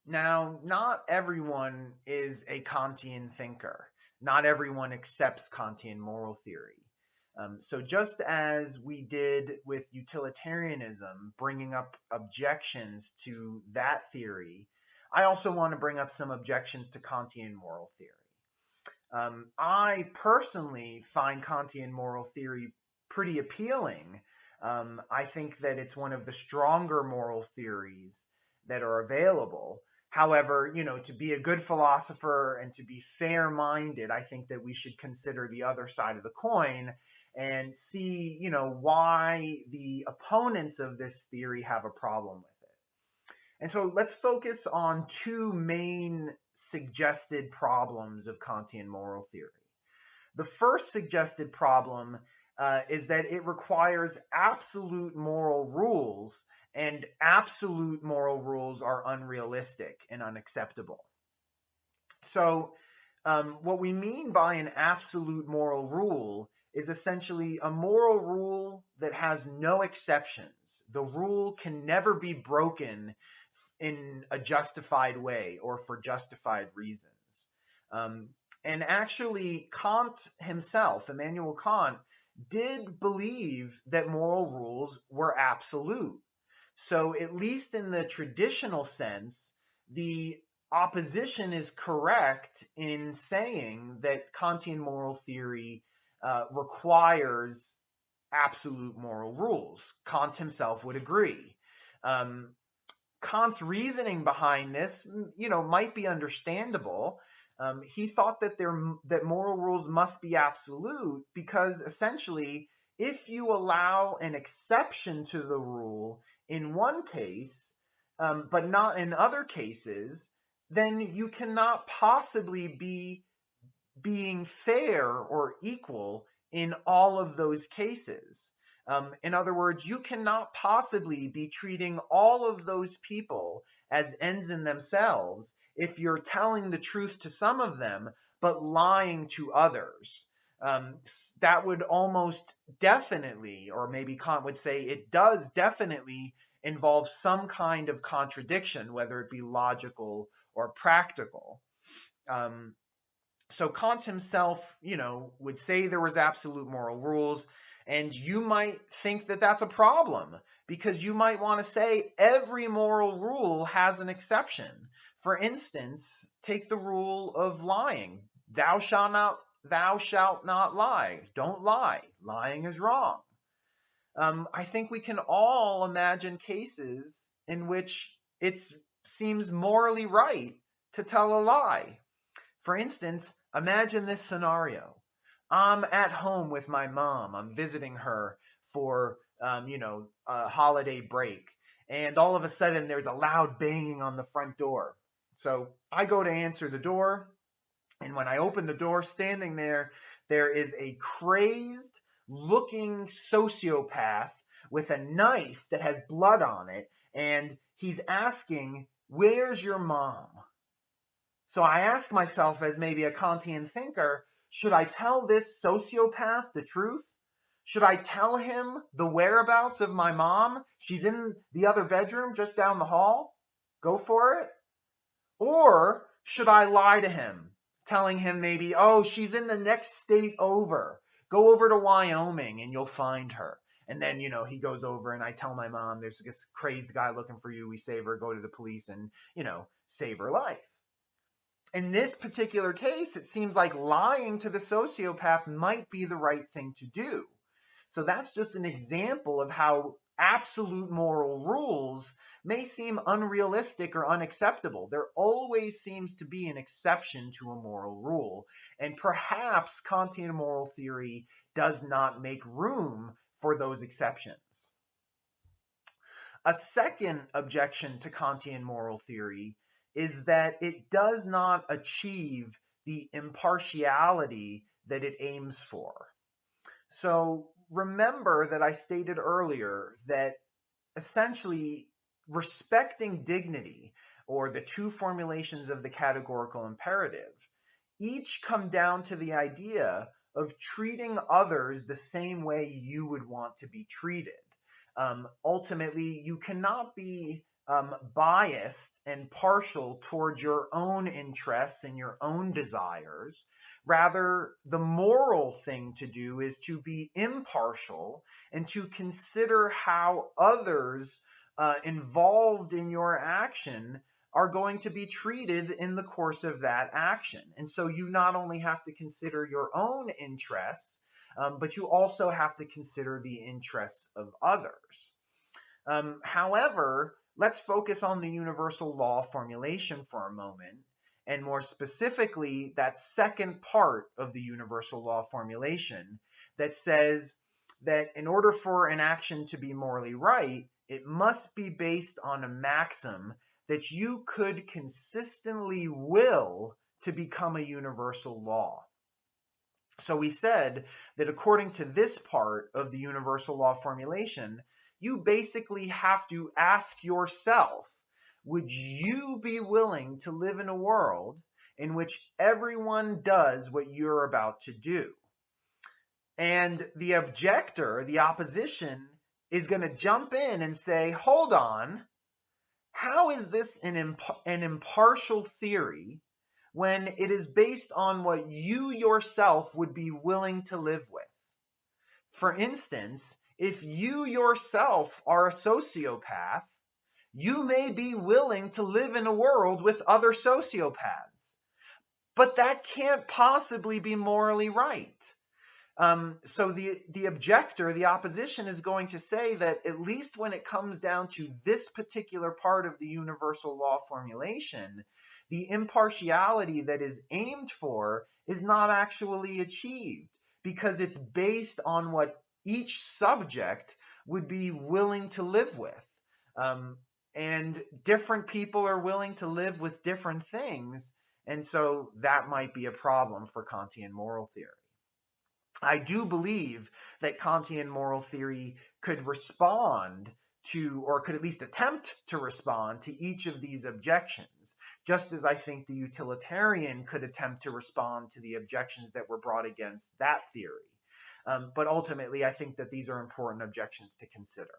Now, not everyone is a Kantian thinker. Not everyone accepts Kantian moral theory. So, just as we did with utilitarianism, bringing up objections to that theory, I also want to bring up some objections to Kantian moral theory. I personally find Kantian moral theory pretty appealing. I think that it's one of the stronger moral theories that are available. However, to be a good philosopher and to be fair minded, I think that we should consider the other side of the coin and see, why the opponents of this theory have a problem with it. And so let's focus on two main suggested problems of Kantian moral theory. The first suggested problem is that it requires absolute moral rules, and absolute moral rules are unrealistic and unacceptable. So, what we mean by an absolute moral rule is essentially a moral rule that has no exceptions. The rule can never be broken in a justified way or for justified reasons. And actually, Kant himself, Immanuel Kant, did believe that moral rules were absolute. So, at least in the traditional sense, the opposition is correct in saying that Kantian moral theory requires absolute moral rules. Kant himself would agree. Um, Kant's reasoning behind this, might be understandable. He thought that moral rules must be absolute because essentially, if you allow an exception to the rule in one case, but not in other cases, then you cannot possibly be being fair or equal in all of those cases. In other words, you cannot possibly be treating all of those people as ends in themselves if you're telling the truth to some of them but lying to others. That would almost definitely, or maybe Kant would say it does definitely involve some kind of contradiction, whether it be logical or practical. Um, so Kant himself, would say there was absolute moral rules, and you might think that that's a problem because you might want to say every moral rule has an exception. For instance, take the rule of lying. Thou shalt not lie. Don't lie. Lying is wrong. I think we can all imagine cases in which it seems morally right to tell a lie. For instance, imagine this scenario. I'm at home with my mom. I'm visiting her for, a holiday break. And all of a sudden, there's a loud banging on the front door. So I go to answer the door. And when I open the door, standing there is a crazed looking sociopath with a knife that has blood on it. And he's asking, "Where's your mom?" So I ask myself, as maybe a Kantian thinker, should I tell this sociopath the truth? Should I tell him the whereabouts of my mom? She's in the other bedroom just down the hall. Go for it. Or should I lie to him, telling him maybe, oh, she's in the next state over. Go over to Wyoming and you'll find her. And then, he goes over and I tell my mom, there's this crazed guy looking for you. We save her, go to the police and, save her life. In this particular case, it seems like lying to the sociopath might be the right thing to do. So that's just an example of how absolute moral rules may seem unrealistic or unacceptable. There always seems to be an exception to a moral rule, and perhaps Kantian moral theory does not make room for those exceptions. A second objection to Kantian moral theory is that it does not achieve the impartiality that it aims for. So remember that I stated earlier that essentially respecting dignity, or the two formulations of the categorical imperative, each come down to the idea of treating others the same way you would want to be treated. Ultimately, you cannot be biased and partial towards your own interests and your own desires. Rather, the moral thing to do is to be impartial and to consider how others involved in your action are going to be treated in the course of that action. And so you not only have to consider your own interests, but you also have to consider the interests of others. However, let's focus on the universal law formulation for a moment, and more specifically, that second part of the universal law formulation that says that in order for an action to be morally right, it must be based on a maxim that you could consistently will to become a universal law. So we said that according to this part of the universal law formulation, you basically have to ask yourself, would you be willing to live in a world in which everyone does what you're about to do? And the objector, the opposition, is going to jump in and say, hold on, how is this an impartial theory when it is based on what you yourself would be willing to live with? For instance, if you yourself are a sociopath, you may be willing to live in a world with other sociopaths, but that can't possibly be morally right. So the objector, the opposition, is going to say that at least when it comes down to this particular part of the universal law formulation, the impartiality that is aimed for is not actually achieved because it's based on what each subject would be willing to live with. And different people are willing to live with different things, and so that might be a problem for Kantian moral theory. I do believe that Kantian moral theory could respond to, or could at least attempt to respond to each of these objections, just as I think the utilitarian could attempt to respond to the objections that were brought against that theory. But ultimately, I think that these are important objections to consider.